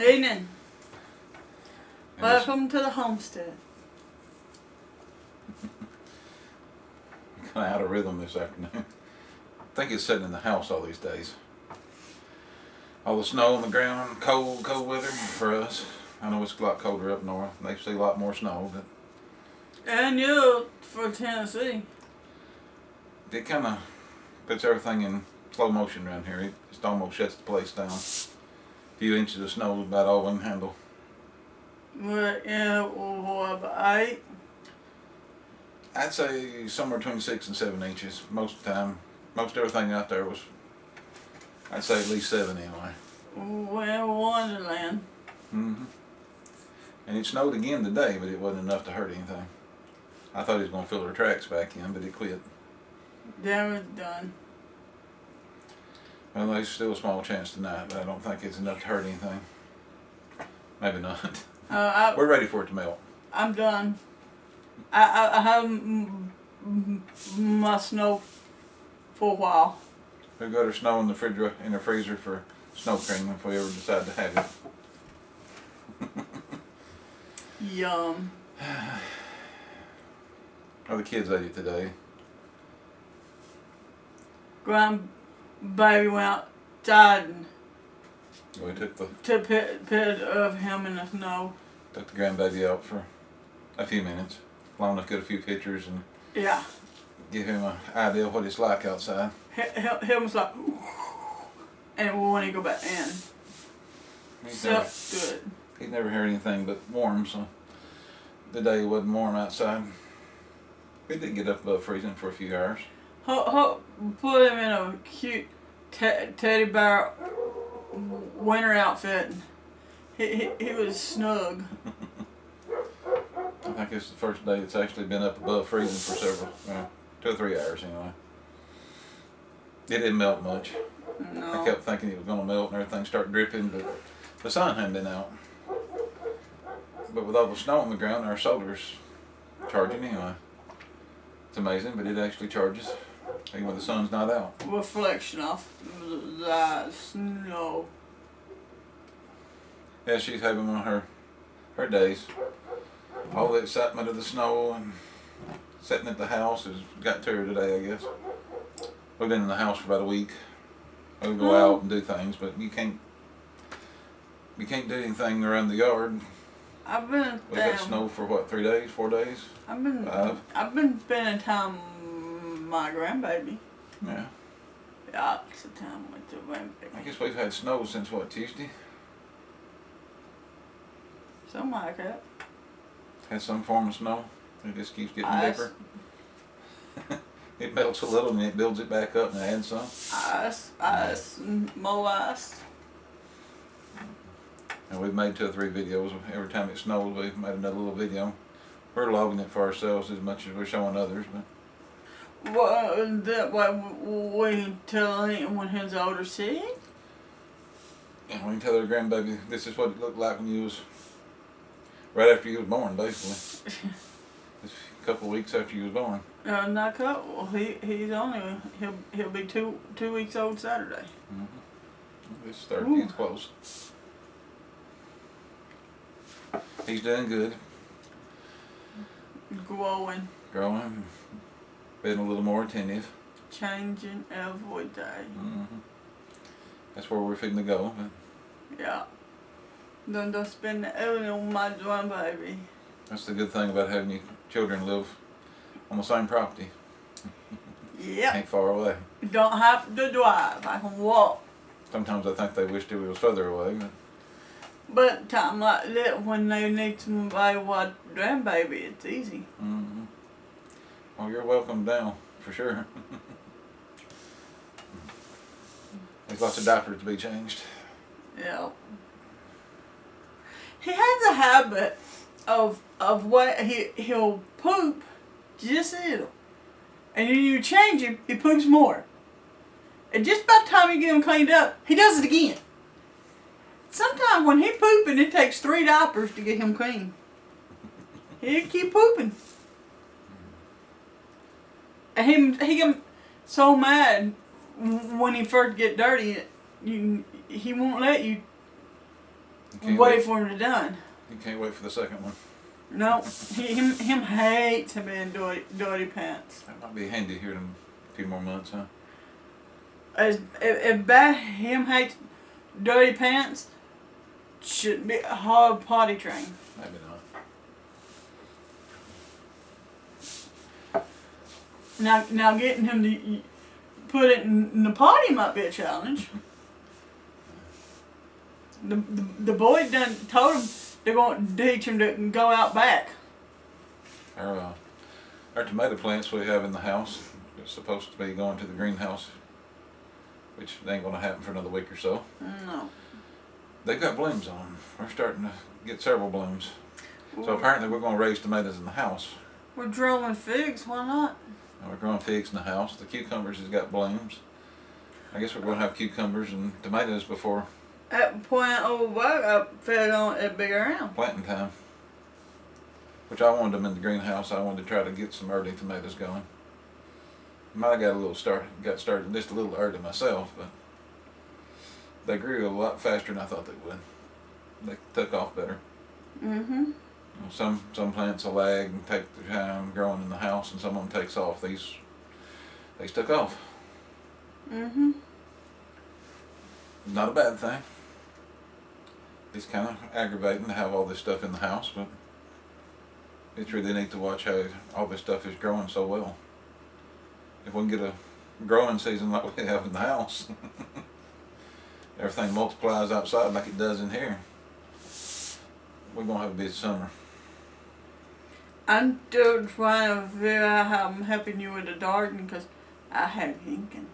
Evening. Welcome to the homestead. Kind of out of rhythm this afternoon. I think it's sitting in the house all these days. All the snow on the ground, cold weather for us. I know it's a lot colder up north. They see a lot more snow, but And you for Tennessee. it kind of puts everything in slow motion around here. It just almost shuts the place down. A few inches of snow is about all we can handle. What about 8? I'd say somewhere between 6 and 7 inches most of the time. Most everything out there was, I'd say at least 7 anyway. Well, Wonderland. Mm-hmm. And it snowed again today, but it wasn't enough to hurt anything. I thought he was going to fill our tracks back in, but it quit. Damage done. Well, there's still a small chance tonight, but I don't think it's enough to hurt anything. Maybe not. We're ready for it to melt. I'm done. I have my snow for a while. We've got our snow in the in the freezer for snow cream if we ever decide to have it. Yum. Oh, the kids ate it today. Grandbaby went outside and We took the pit of him in the snow. Took the grandbaby out for a few minutes, long enough to get a few pictures and Yeah. give him an idea of what it's like outside. Him was like, and when he go back in, good. He's never heard anything but warm, so the day wasn't warm outside. We did get up above freezing for a few hours. Put him in a cute teddy bear winter outfit. He was snug. I think it's the first day it's actually been up above freezing for several, 2 or 3 hours anyway. It didn't melt much. No. I kept thinking it was going to melt and everything started dripping, but the sun hadn't been out. But with all the snow on the ground, our solar's charging anyway. It's amazing, but it actually charges even when the sun's not out. Reflection off the snow. Yeah, she's having one of her days. All the excitement of the snow and sitting at the house has got to her today, I guess. We've been in the house for about a week. We go out and do things, but you can't do anything around the yard. We got snow for what, 3 days, 4 days? 5. I've been spending time with my grandbaby. Yeah. Lots of time with the grandbaby. I guess we've had snow since what, Tuesday? Something like that. Had some form of snow. It just keeps getting Ice. deeper. It melts a little and it builds it back up and adds some. Ice, more ice. And we've made 2 or 3 videos. Every time it snows, we've made another little video. We're logging it for ourselves as much as we're showing others. But That way we tell him when he's older, see? and we can tell our grandbaby this is what it looked like when you was right after you was born, basically. Just a couple of weeks after you was born. Not couple. He'll be two weeks old Saturday. Mm-hmm. This third kid's close. He's doing good. Growing. Being a little more attentive. Changing every day. Mm-hmm. That's where we're fitting to go. But Yeah. Don't spend the evening on my grandbaby. that's the good thing about having your children live on the same property. Yep. Ain't far away. Don't have to drive. I can walk. Sometimes I think they wished it was further away, But time like that, when they need somebody with grandbaby, it's easy. mm-hmm. Well, you're welcome down, for sure. There's lots of diapers to be changed. Yeah. He has a habit of what he'll poop just a little, and then you change him, he poops more. And just about the time you get him cleaned up, he does it again. Sometimes when he pooping, it takes 3 diapers to get him clean. He'll keep pooping. And he get so mad when he first get dirty, he won't let you Wait for him to done. You can't wait for the second one. No, him hates him in dirty pants. That might be handy here in a few more months, huh? If him hates dirty pants, shouldn't be a hard potty train. Maybe not. Now getting him to put it in the potty might be a challenge. The boy done told him they're going to teach him to go out back. Our tomato plants we have in the house, it's supposed to be going to the greenhouse, which ain't going to happen for another week or so. No. They've got blooms on them. We're starting to get several blooms. So apparently we're going to raise tomatoes in the house. We're growing figs, why not? And we're growing figs in the house. The cucumbers has got blooms. I guess we're going to have cucumbers and tomatoes before At the point I fed on it be around. planting time. Which I wanted them in the greenhouse. I wanted to try to get some early tomatoes going. Might have got started just a little early myself, but they grew a lot faster than I thought they would. They took off better. Mm-hmm. Some plants will lag and take their time growing in the house, and some of them takes off. These took off. Mm-hmm. Not a bad thing. It's kind of aggravating to have all this stuff in the house, but it's really neat to watch how all this stuff is growing so well. If we can get a growing season like we have in the house, everything multiplies outside like it does in here, we're going to have a busy summer. I'm still trying to figure out how I'm helping you with the garden because I have hinking.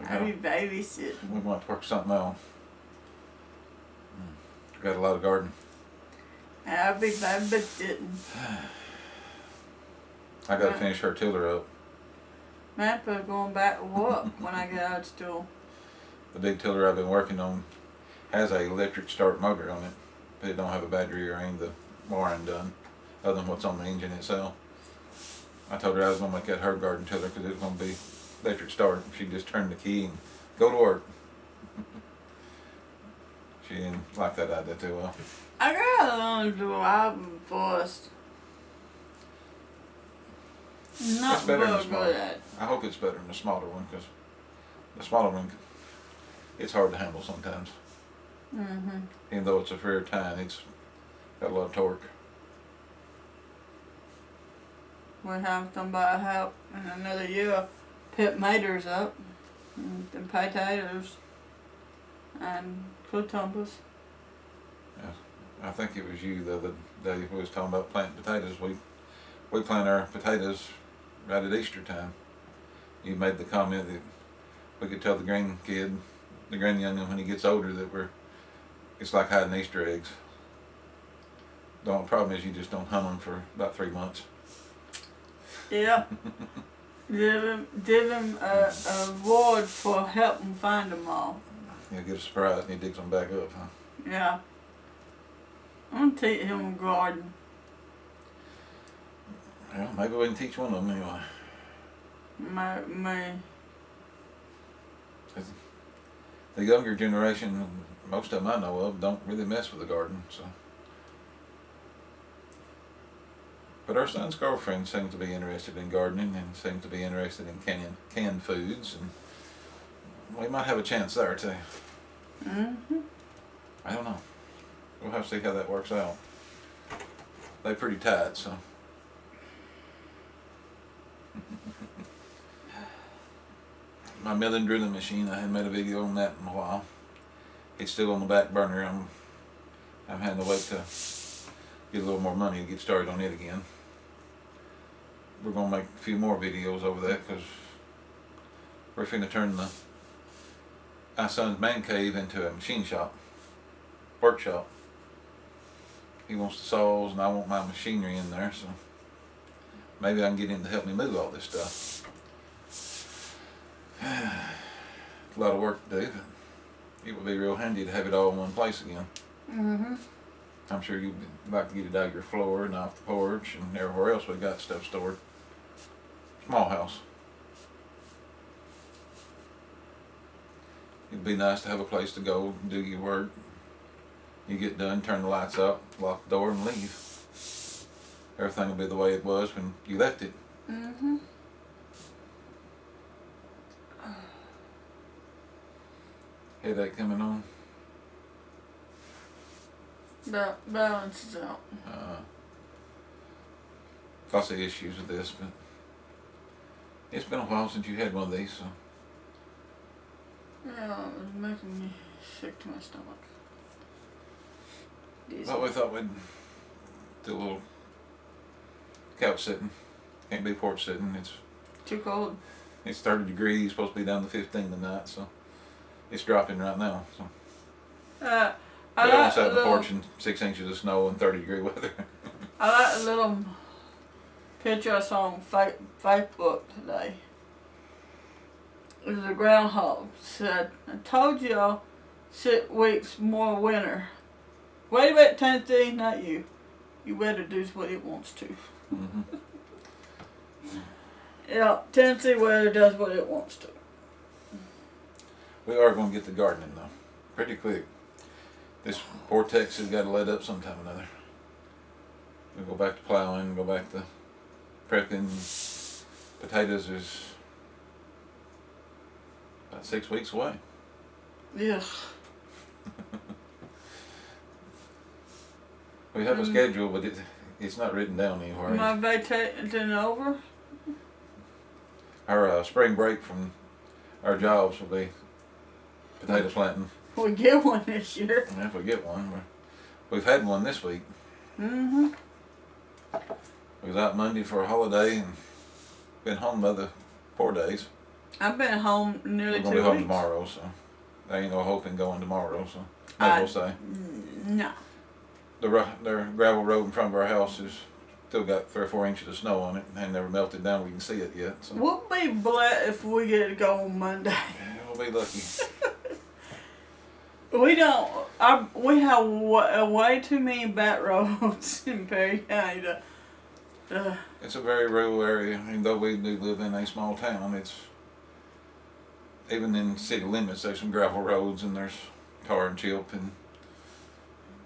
I be babysitting. We might work something out. We've got a lot of garden. I'll be babysitting. I got to finish her tiller up. Grandpa's going back to work when I get out of school. The big tiller I've been working on has a electric start motor on it, but it don't have a battery or any of the wiring done, other than what's on the engine itself. I told her I was going to make that her garden tiller because it was going to be electric start. She just turned the key and go to work. She didn't like that idea too well. I gotta learn to drive first. Not It's better than the real smaller good one. at it. I hope it's better than the smaller one because the smaller one, it's hard to handle sometimes. Mm-hmm. Even though it's a fair tine, it's got a lot of torque. We have somebody help in another year pick maters up, and potatoes, and cucumbers. I think it was you the other day we was talking about planting potatoes. We plant our potatoes right at Easter time. You made the comment that we could tell the grandkid, the grandyoungin when he gets older that it's like hiding Easter eggs. The only problem is you just don't hunt them for about 3 months. Yeah. Give him a award for helping find them all. He'll get a surprise and he digs them back up, huh? Yeah. I'm gonna teach him a garden. Well, maybe we can teach one of them anyway. My The younger generation, most of them I know of, don't really mess with the garden, so. But our son's girlfriend seems to be interested in gardening and seems to be interested in canned foods, and we might have a chance there too. Mm-hmm. I don't know. We'll have to see how that works out. They're pretty tight, so. My milling drilling machine, I hadn't made a video on that in a while. It's still on the back burner. I'm having to wait to get a little more money to get started on it again. We're gonna make a few more videos over that because we're finna turn our son's man cave into a machine shop, workshop. He wants the saws and I want my machinery in there, so maybe I can get him to help me move all this stuff. It's a lot of work to do, but it would be real handy to have it all in one place again. Mm-hmm. I'm sure you'd like to get it out of your floor and off the porch and everywhere else we got stuff stored. Small house. It'd be nice to have a place to go, do your work. You get done, turn the lights out, lock the door, and leave. Everything will be the way it was when you left it. Mm-hmm. Headache coming on. Balances out. Lots of issues with this, but it's been a while since you had one of these, so. Yeah, it was making me sick to my stomach. But we thought we'd do a little couch sitting. Can't be porch sitting. It's too cold. It's 30 degrees. It's supposed to be down to 15 tonight, so it's dropping right now. So I we like almost a had the little, porch in 6 inches of snow and 30-degree weather. I like a little picture I saw on Facebook today. It was a groundhog. Said, I told y'all 6 weeks more winter. Wait a minute, Tennessee, not you. You better do what it wants to. Mm-hmm. Yeah, Tennessee weather does what it wants to. We are going to get the gardening though, pretty quick. This vortex has got to let up sometime or another. We'll go back to plowing, go back to prepping. Potatoes is about 6 weeks away. Yeah. We have a schedule, but it's not written down anywhere. My vacation over? Our spring break from our jobs will be potato planting. We get one this year. And if we get one, we've had one this week. Mm-hmm. We was out Monday for a holiday and been home the other 4 days. I've been home nearly We're 2 gonna be home weeks. tomorrow, so there ain't no hope in going tomorrow. So might as well say No. the gravel road in front of our house has still got 3 or 4 inches of snow on it and never melted down. We can see it yet. So We'll be blessed if we get to go on Monday. we'll be lucky. We don't. We have way too many back roads in Perry County. It's a very rural area, and though we do live in a small town, it's even in city limits. There's some gravel roads and there's tar and chip, and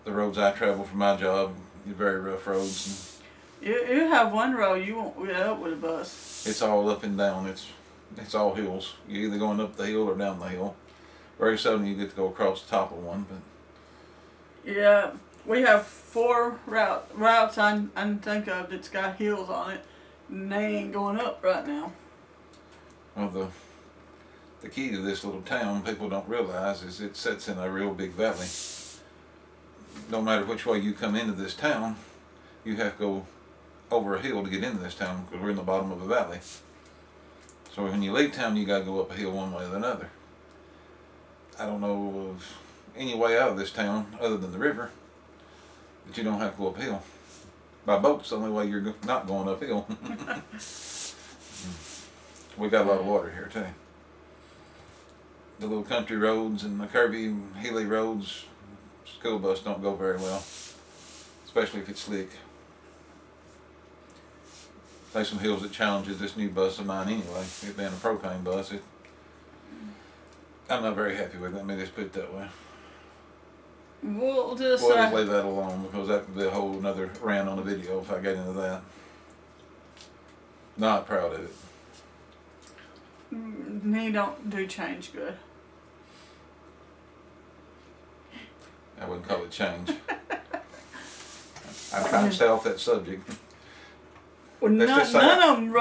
the roads I travel for my job are very rough roads. And You have one road you won't get up with a bus. it's all up and down. It's all hills. You're either going up the hill or down the hill. Very seldom you get to go across the top of one, but Yeah, we have 4 routes I can think of that's got hills on it, and they ain't going up right now. well, the key to this little town people don't realize is it sits in a real big valley. No matter which way you come into this town, you have to go over a hill to get into this town because we're in the bottom of a valley. So when you leave town, you got to go up a hill one way or another. I don't know of any way out of this town other than the river that you don't have to go uphill. By boat's the only way you're not going uphill. We got a lot of water here too. The little country roads and the curvy, hilly roads, school bus don't go very well, especially if it's slick. There's some hills that challenges this new bus of mine anyway. It being a propane bus, I'm not very happy with it. Let me just put it that way. We'll just We'll just leave that alone because that would be a whole another rant on a video if I get into that. Not proud of it. me don't do change good. I wouldn't call it change. I'm trying to stay off that subject. Well, Let's just say none of them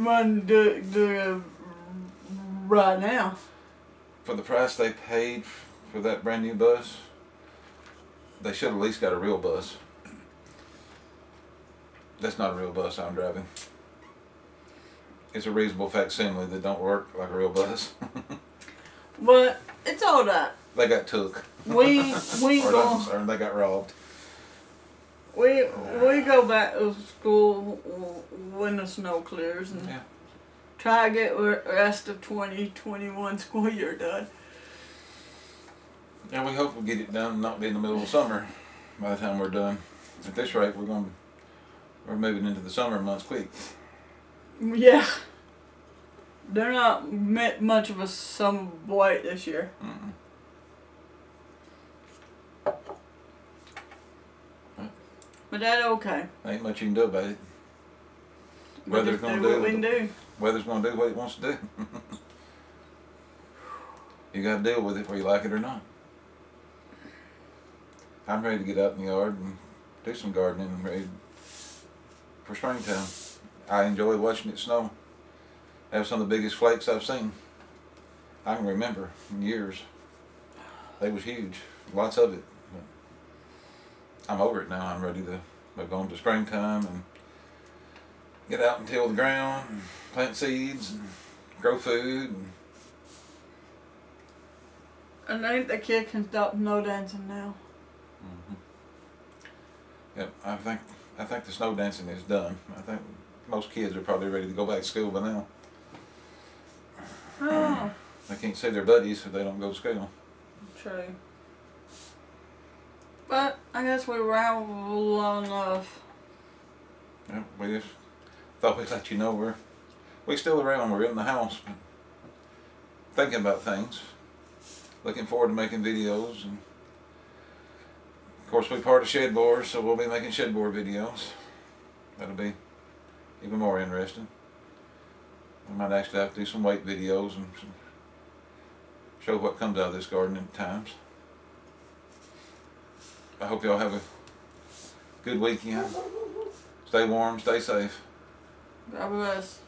run do right now. for the price they paid for that brand new bus, they should have at least got a real bus. That's not a real bus I'm driving. It's a reasonable facsimile that don't work like a real bus. But it's all right. They got took. We Or go they got robbed. we go back to school when the snow clears and Yeah. try to get the rest of 2021 school year done. And we hope we'll get it done and not be in the middle of summer by the time we're done. At this rate, we're moving into the summer months quick. Yeah. They're not much of a summer boy this year. Mm-mm. But that okay. Ain't much you can do about it. We'll Weather's just gonna do what we do. can do. Weather's gonna do what it wants to do. You gotta deal with it whether you like it or not. I'm ready to get out in the yard and do some gardening and ready for springtime. I enjoy watching it snow. Have some of the biggest flakes I've seen. I can remember in years. They was huge. Lots of it. But I'm over it now. I'm ready to move on to springtime and get out and till the ground and plant seeds and grow food. And I think the kid can stop no dancing now. Yep, I think the snow dancing is done. I think most kids are probably ready to go back to school by now. Oh, They can't see their buddies if they don't go to school. true. But I guess we rambled long enough. Yep, we just thought we'd let you know we're still around. We're in the house, but thinking about things. Looking forward to making videos, and of course we're part of Shedboard, so we'll be making Shedboard videos. That'll be even more interesting. We might actually have to do some weight videos and show what comes out of this garden at times. I hope y'all have a good weekend. Stay warm, stay safe. God bless.